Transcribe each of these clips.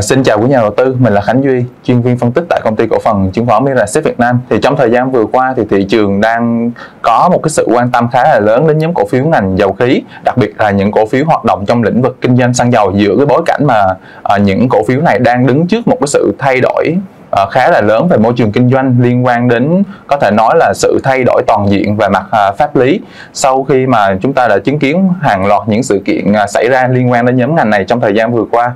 Xin chào quý nhà đầu tư, mình là Khánh Duy, chuyên viên phân tích tại công ty cổ phần chứng khoán Mirasep Việt Nam. Thì trong thời gian vừa qua thì thị trường đang có một cái sự quan tâm khá là lớn đến nhóm cổ phiếu ngành dầu khí, đặc biệt là những cổ phiếu hoạt động trong lĩnh vực kinh doanh xăng dầu, giữa cái bối cảnh mà những cổ phiếu này đang đứng trước một cái sự thay đổi khá là lớn về môi trường kinh doanh, liên quan đến có thể nói là sự thay đổi toàn diện về mặt pháp lý, sau khi mà chúng ta đã chứng kiến hàng loạt những sự kiện xảy ra liên quan đến nhóm ngành này trong thời gian vừa qua.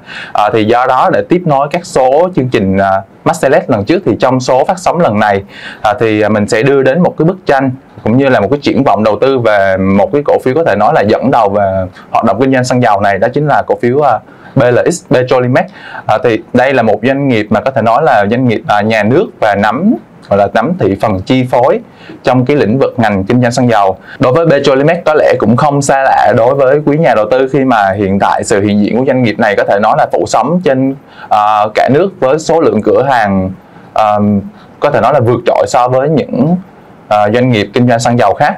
Thì do đó, để tiếp nối các số chương trình Marcellus lần trước, thì trong số phát sóng lần này thì mình sẽ đưa đến một cái bức tranh cũng như là một cái triển vọng đầu tư về một cái cổ phiếu có thể nói là dẫn đầu về hoạt động kinh doanh xăng dầu này, đó chính là cổ phiếu BLX Petrolimex. Thì đây là một doanh nghiệp mà có thể nói là doanh nghiệp nhà nước và nắm thị phần chi phối trong cái lĩnh vực ngành kinh doanh xăng dầu. Đối với Petrolimex có lẽ cũng không xa lạ đối với quý nhà đầu tư, khi mà hiện tại sự hiện diện của doanh nghiệp này có thể nói là phủ sóng trên cả nước, với số lượng cửa hàng có thể nói là vượt trội so với những doanh nghiệp kinh doanh xăng dầu khác.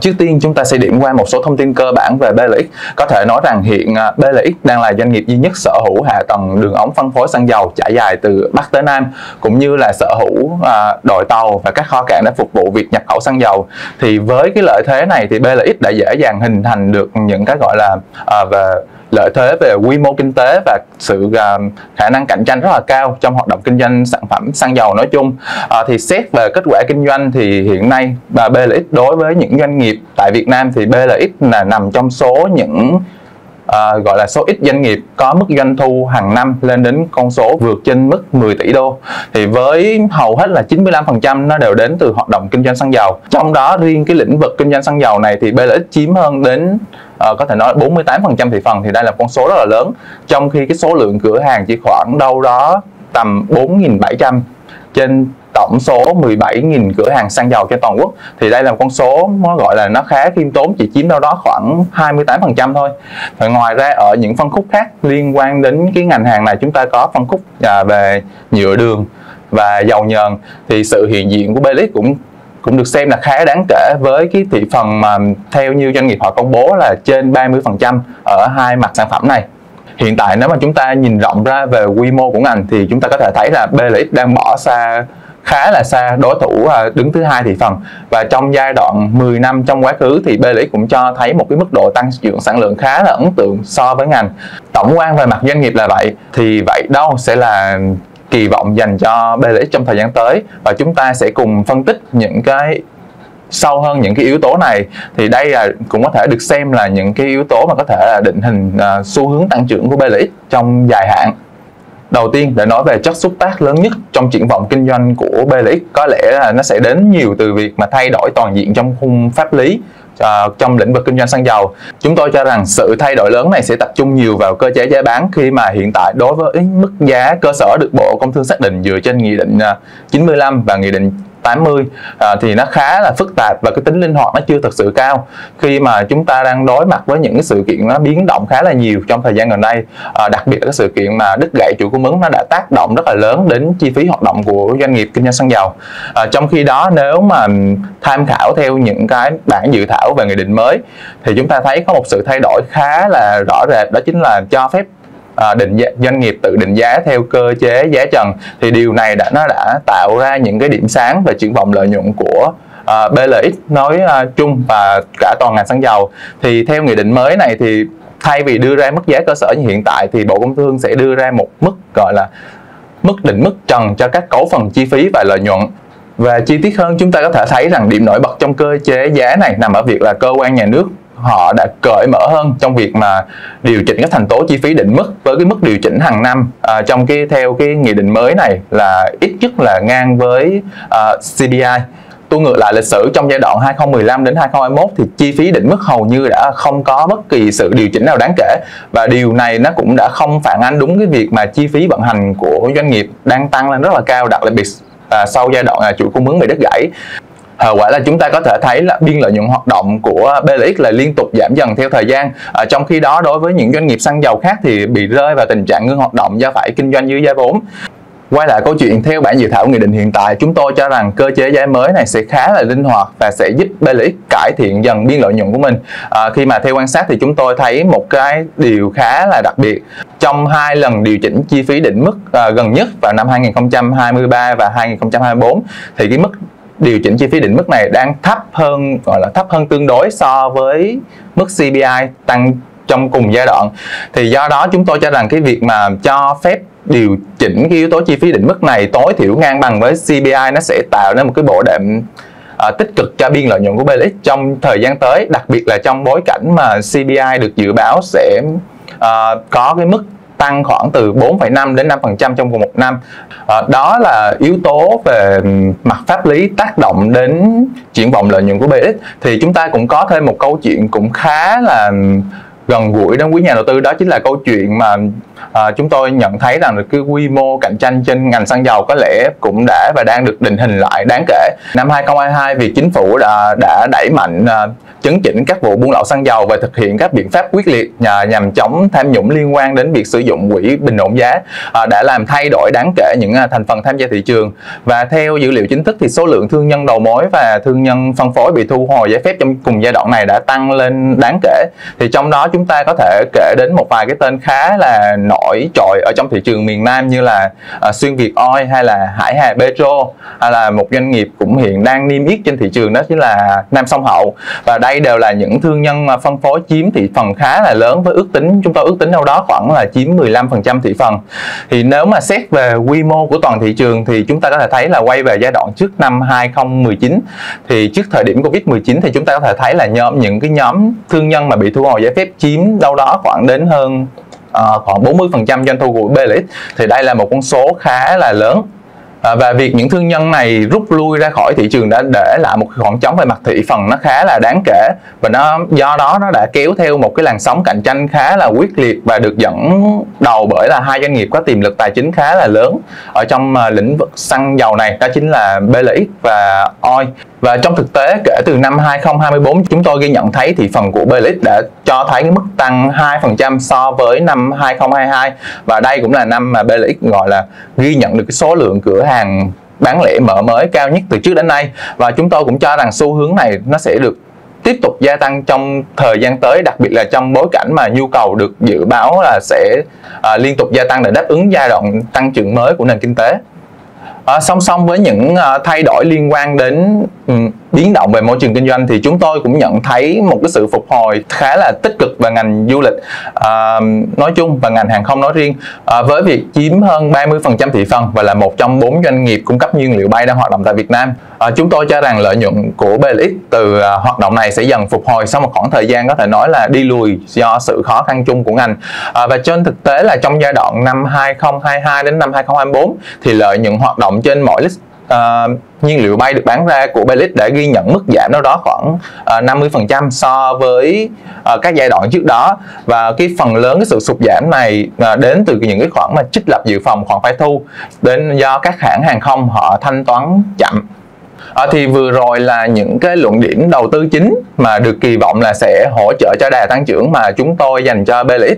Trước tiên chúng ta sẽ điểm qua một số thông tin cơ bản về BLX. Có thể nói rằng hiện BLX đang là doanh nghiệp duy nhất sở hữu hạ tầng đường ống phân phối xăng dầu trải dài từ Bắc tới Nam, cũng như là sở hữu đội tàu và các kho cảng để phục vụ việc nhập khẩu xăng dầu. Thì với cái lợi thế này thì BLX đã dễ dàng hình thành được những cái gọi là về lợi thế về quy mô kinh tế và sự khả năng cạnh tranh rất là cao trong hoạt động kinh doanh sản phẩm xăng dầu nói chung. Thì xét về kết quả kinh doanh thì hiện nay BLX đối với những doanh nghiệp tại Việt Nam thì BLX là nằm trong số những gọi là số ít doanh nghiệp có mức doanh thu hàng năm lên đến con số vượt trên mức 10 tỷ đô. Thì với hầu hết là 95% nó đều đến từ hoạt động kinh doanh xăng dầu. Trong đó riêng cái lĩnh vực kinh doanh xăng dầu này thì BLX chiếm hơn đến có thể nói 48% thị phần, thì đây là con số rất là lớn. Trong khi cái số lượng cửa hàng chỉ khoảng đâu đó tầm 4.700 trên tổng số 17.000 cửa hàng xăng dầu trên toàn quốc, thì đây là một con số nó gọi là nó khá khiêm tốn, chỉ chiếm đâu đó khoảng 28% thôi. Và ngoài ra ở những phân khúc khác liên quan đến cái ngành hàng này, chúng ta có phân khúc về nhựa đường và dầu nhờn, thì sự hiện diện của BLX cũng được xem là khá đáng kể, với cái thị phần mà theo như doanh nghiệp họ công bố là trên 30% ở hai mặt sản phẩm này. Hiện tại nếu mà chúng ta nhìn rộng ra về quy mô của ngành thì chúng ta có thể thấy là BLX đang bỏ xa, khá là xa đối thủ đứng thứ hai thị phần. Và trong giai đoạn 10 năm trong quá khứ thì BLX cũng cho thấy một cái mức độ tăng trưởng sản lượng khá là ấn tượng so với ngành. Tổng quan về mặt doanh nghiệp là vậy. Thì vậy đâu sẽ là kỳ vọng dành cho BLX trong thời gian tới, và chúng ta sẽ cùng phân tích những cái sâu hơn những cái yếu tố này. Thì đây là cũng có thể được xem là những cái yếu tố mà có thể là định hình xu hướng tăng trưởng của BLX trong dài hạn. Đầu tiên, để nói về chất xúc tác lớn nhất trong triển vọng kinh doanh của BLX, có lẽ là nó sẽ đến nhiều từ việc mà thay đổi toàn diện trong khung pháp lý trong lĩnh vực kinh doanh xăng dầu. Chúng tôi cho rằng sự thay đổi lớn này sẽ tập trung nhiều vào cơ chế giá bán, khi mà hiện tại đối với mức giá cơ sở được Bộ Công Thương xác định dựa trên Nghị định 95 và Nghị định 80 thì nó khá là phức tạp và cái tính linh hoạt nó chưa thực sự cao, khi mà chúng ta đang đối mặt với những cái sự kiện nó biến động khá là nhiều trong thời gian gần đây. Đặc biệt là cái sự kiện mà đứt gãy chuỗi cung ứng nó đã tác động rất là lớn đến chi phí hoạt động của doanh nghiệp kinh doanh xăng dầu. Trong khi đó, nếu mà tham khảo theo những cái bản dự thảo về nghị định mới thì chúng ta thấy có một sự thay đổi khá là rõ rệt, đó chính là cho phép doanh nghiệp tự định giá theo cơ chế giá trần. Thì điều này nó đã tạo ra những cái điểm sáng về triển vọng lợi nhuận của BLX nói chung và cả toàn ngành xăng dầu. Thì theo nghị định mới này thì thay vì đưa ra mức giá cơ sở như hiện tại thì Bộ Công Thương sẽ đưa ra một mức gọi là mức định mức trần cho các cấu phần chi phí và lợi nhuận. Và chi tiết hơn, chúng ta có thể thấy rằng điểm nổi bật trong cơ chế giá này nằm ở việc là cơ quan nhà nước họ đã cởi mở hơn trong việc mà điều chỉnh các thành tố chi phí định mức, với cái mức điều chỉnh hàng năm trong theo cái nghị định mới này là ít nhất là ngang với CPI. Tu ngược lại lịch sử, trong giai đoạn 2015 đến 2021 thì chi phí định mức hầu như đã không có bất kỳ sự điều chỉnh nào đáng kể, và điều này nó cũng đã không phản ánh đúng cái việc mà chi phí vận hành của doanh nghiệp đang tăng lên rất là cao, đặc biệt sau giai đoạn chuỗi cung ứng bị đứt gãy. Hậu quả là chúng ta có thể thấy là biên lợi nhuận hoạt động của BLX là liên tục giảm dần theo thời gian. Trong khi đó, đối với những doanh nghiệp xăng dầu khác thì bị rơi vào tình trạng ngưng hoạt động do phải kinh doanh dưới giá vốn. Quay lại câu chuyện, theo bản dự thảo nghị định hiện tại, chúng tôi cho rằng cơ chế giá mới này sẽ khá là linh hoạt và sẽ giúp BLX cải thiện dần biên lợi nhuận của mình. Khi mà theo quan sát thì chúng tôi thấy một cái điều khá là đặc biệt. Trong 2 lần điều chỉnh chi phí định mức gần nhất vào năm 2023 và 2024 thì cái mức điều chỉnh chi phí định mức này đang thấp hơn, gọi là thấp hơn tương đối so với mức CPI tăng trong cùng giai đoạn. Thì do đó chúng tôi cho rằng cái việc mà cho phép điều chỉnh cái yếu tố chi phí định mức này tối thiểu ngang bằng với CPI nó sẽ tạo nên một cái bộ đệm tích cực cho biên lợi nhuận của BLX trong thời gian tới, đặc biệt là trong bối cảnh mà CPI được dự báo sẽ có cái mức tăng khoảng từ 4,5 đến 5% trong vòng một năm. Đó là yếu tố về mặt pháp lý tác động đến triển vọng lợi nhuận của BLX. Thì chúng ta cũng có thêm một câu chuyện cũng khá là gần gũi đến quý nhà đầu tư, đó chính là câu chuyện mà chúng tôi nhận thấy rằng là cái quy mô cạnh tranh trên ngành xăng dầu có lẽ cũng đã và đang được định hình lại đáng kể. Năm 2022, việc chính phủ đã đẩy mạnh chấn chỉnh các vụ buôn lậu xăng dầu và thực hiện các biện pháp quyết liệt nhằm chống tham nhũng liên quan đến việc sử dụng quỹ bình ổn giá đã làm thay đổi đáng kể những thành phần tham gia thị trường. Và theo dữ liệu chính thức thì số lượng thương nhân đầu mối và thương nhân phân phối bị thu hồi giấy phép trong cùng giai đoạn này đã tăng lên đáng kể. Thì trong đó chúng ta có thể kể đến một vài cái tên khá là nổi trội ở trong thị trường miền Nam như là Xuyên Việt Oil hay là Hải Hà Petro, hay là một doanh nghiệp cũng hiện đang niêm yết trên thị trường đó chính là Nam Sông Hậu. Và đây đều là những thương nhân phân phối chiếm thị phần khá là lớn, với chúng tôi ước tính đâu đó khoảng là chiếm 15% thị phần. Thì nếu mà xét về quy mô của toàn thị trường thì chúng ta có thể thấy là quay về giai đoạn trước năm 2019, thì trước thời điểm Covid-19 thì chúng ta có thể thấy là những cái nhóm thương nhân mà bị thu hồi giấy phép chiếm đâu đó khoảng đến hơn khoảng 40% doanh thu của BLX. Thì đây là một con số khá là lớn. Và việc những thương nhân này rút lui ra khỏi thị trường đã để lại một khoảng trống về mặt thị phần nó khá là đáng kể, và do đó nó đã kéo theo một cái làn sóng cạnh tranh khá là quyết liệt và được dẫn đầu bởi là 2 doanh nghiệp có tiềm lực tài chính khá là lớn ở trong lĩnh vực xăng dầu này, đó chính là BLX và OIL. Và trong thực tế kể từ năm 2024, chúng tôi ghi nhận thấy thị phần của BLX đã cho thấy cái mức tăng 2% so với năm 2022, và đây cũng là năm mà BLX gọi là ghi nhận được cái số lượng cửa hàng bán lẻ mở mới cao nhất từ trước đến nay. Và chúng tôi cũng cho rằng xu hướng này nó sẽ được tiếp tục gia tăng trong thời gian tới, đặc biệt là trong bối cảnh mà nhu cầu được dự báo là sẽ liên tục gia tăng để đáp ứng giai đoạn tăng trưởng mới của nền kinh tế. Song song với những thay đổi liên quan đến biến động về môi trường kinh doanh thì chúng tôi cũng nhận thấy một cái sự phục hồi khá là tích cực về ngành du lịch nói chung và ngành hàng không nói riêng, với việc chiếm hơn 30% thị phần và là một trong 4 doanh nghiệp cung cấp nhiên liệu bay đang hoạt động tại Việt Nam. Chúng tôi cho rằng lợi nhuận của BLX từ hoạt động này sẽ dần phục hồi sau một khoảng thời gian có thể nói là đi lùi do sự khó khăn chung của ngành. Và trên thực tế là trong giai đoạn năm 2022 đến năm 2024 thì lợi nhuận hoạt động trên mỗi lít nhiên liệu bay được bán ra của BLX đã ghi nhận mức giảm đâu đó khoảng 50% so với các giai đoạn trước đó. Và cái phần lớn cái sự sụt giảm này đến từ những cái khoản mà trích lập dự phòng, khoản phải thu đến do các hãng hàng không họ thanh toán chậm. Thì vừa rồi là những cái luận điểm đầu tư chính mà được kỳ vọng là sẽ hỗ trợ cho đà tăng trưởng mà chúng tôi dành cho BLX.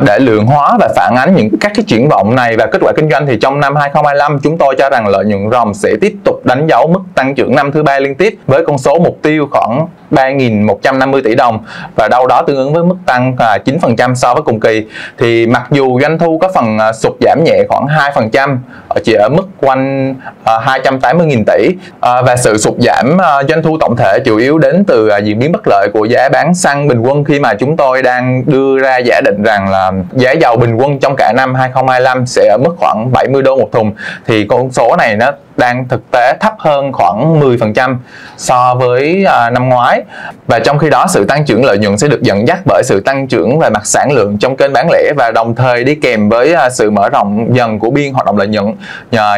Để lượng hóa và phản ánh những các cái triển vọng này và kết quả kinh doanh thì trong năm 2025 chúng tôi cho rằng lợi nhuận ròng sẽ tiếp tục đánh dấu mức tăng trưởng năm thứ 3 liên tiếp với con số mục tiêu khoảng 3.150 tỷ đồng và đâu đó tương ứng với mức tăng 9% so với cùng kỳ. Thì mặc dù doanh thu có phần sụt giảm nhẹ khoảng 2%, chỉ ở mức quanh 280.000 tỷ, và sự sụt giảm doanh thu tổng thể chủ yếu đến từ diễn biến bất lợi của giá bán xăng bình quân, khi mà chúng tôi đang đưa ra giả định rằng là giá dầu bình quân trong cả năm 2025 sẽ ở mức khoảng 70 đô một thùng, thì con số này nó đang thực tế thấp hơn khoảng 10% so với năm ngoái. Và trong khi đó sự tăng trưởng lợi nhuận sẽ được dẫn dắt bởi sự tăng trưởng về mặt sản lượng trong kênh bán lẻ và đồng thời đi kèm với sự mở rộng dần của biên hoạt động lợi nhuận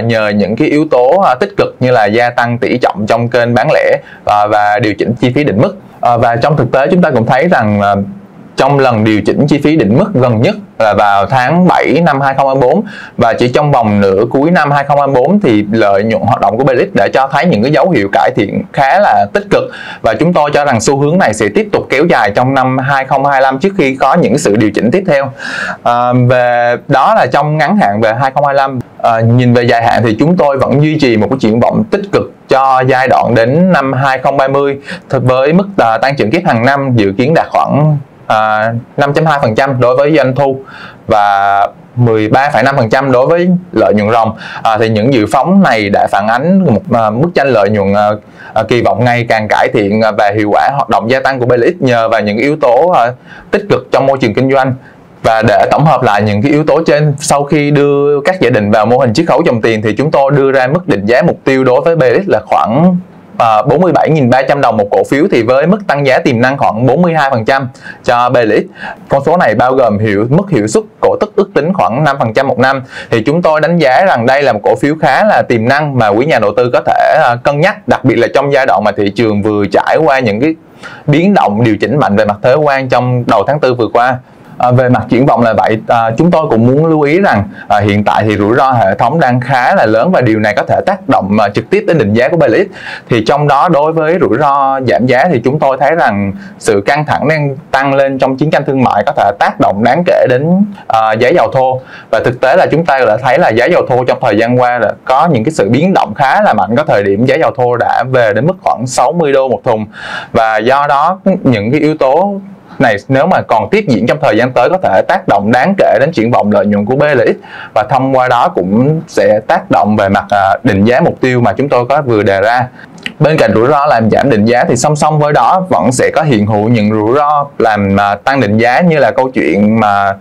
nhờ những cái yếu tố tích cực như là gia tăng tỷ trọng trong kênh bán lẻ và điều chỉnh chi phí định mức. Và trong thực tế chúng ta cũng thấy rằng trong lần điều chỉnh chi phí định mức gần nhất là vào tháng 7 năm 2024, và chỉ trong vòng nửa cuối năm 2024 thì lợi nhuận hoạt động của Belix đã cho thấy những cái dấu hiệu cải thiện khá là tích cực, và chúng tôi cho rằng xu hướng này sẽ tiếp tục kéo dài trong năm 2025 trước khi có những sự điều chỉnh tiếp theo. Về đó là trong ngắn hạn về 2025. Nhìn về dài hạn thì chúng tôi vẫn duy trì một cái triển vọng tích cực cho giai đoạn đến năm 2030 với mức tăng trưởng kép hàng năm dự kiến đạt khoảng 5.2% đối với doanh thu và 13,5% đối với lợi nhuận ròng. Thì những dự phóng này đã phản ánh một mức chênh lợi nhuận kỳ vọng ngày càng cải thiện và hiệu quả hoạt động gia tăng của Belix nhờ vào những yếu tố tích cực trong môi trường kinh doanh. Và để tổng hợp lại những cái yếu tố trên, sau khi đưa các gia đình vào mô hình chiết khấu dòng tiền thì chúng tôi đưa ra mức định giá mục tiêu đối với Belix là khoảng 47.300 đồng một cổ phiếu, thì với mức tăng giá tiềm năng khoảng 42% cho Belix. Con số này bao gồm mức hiệu suất cổ tức ước tính khoảng 5% một năm, thì chúng tôi đánh giá rằng đây là một cổ phiếu khá là tiềm năng mà quý nhà đầu tư có thể cân nhắc, đặc biệt là trong giai đoạn mà thị trường vừa trải qua những cái biến động điều chỉnh mạnh về mặt thuế quan trong đầu tháng 4 vừa qua. Về mặt triển vọng là vậy, chúng tôi cũng muốn lưu ý rằng hiện tại thì rủi ro hệ thống đang khá là lớn và điều này có thể tác động trực tiếp đến định giá của Belix. Thì trong đó đối với rủi ro giảm giá thì chúng tôi thấy rằng sự căng thẳng đang tăng lên trong chiến tranh thương mại có thể tác động đáng kể đến giá dầu thô, và thực tế là chúng ta đã thấy là giá dầu thô trong thời gian qua là có những cái sự biến động khá là mạnh. Có thời điểm giá dầu thô đã về đến mức khoảng 60 đô một thùng, và do đó những cái yếu tố này nếu mà còn tiếp diễn trong thời gian tới có thể tác động đáng kể đến triển vọng lợi nhuận của Belix, và thông qua đó cũng sẽ tác động về mặt định giá mục tiêu mà chúng tôi có vừa đề ra. Bên cạnh rủi ro làm giảm định giá thì song song với đó vẫn sẽ có hiện hữu những rủi ro làm tăng định giá, như là câu chuyện mà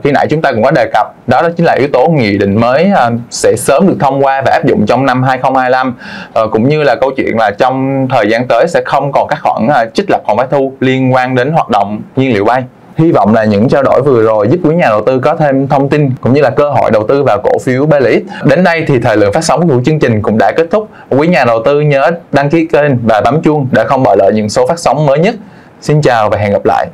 khi nãy chúng ta cũng có đề cập, đó chính là yếu tố nghị định mới sẽ sớm được thông qua và áp dụng trong năm 2025, cũng như là câu chuyện là trong thời gian tới sẽ không còn các khoản trích lập khoản vay thu liên quan đến hoạt động nhiên liệu bay. Hy vọng là những trao đổi vừa rồi giúp quý nhà đầu tư có thêm thông tin cũng như là cơ hội đầu tư vào cổ phiếu Belix. Đến đây thì thời lượng phát sóng của chương trình cũng đã kết thúc. Quý nhà đầu tư nhớ đăng ký kênh và bấm chuông để không bỏ lỡ những số phát sóng mới nhất. Xin chào và hẹn gặp lại.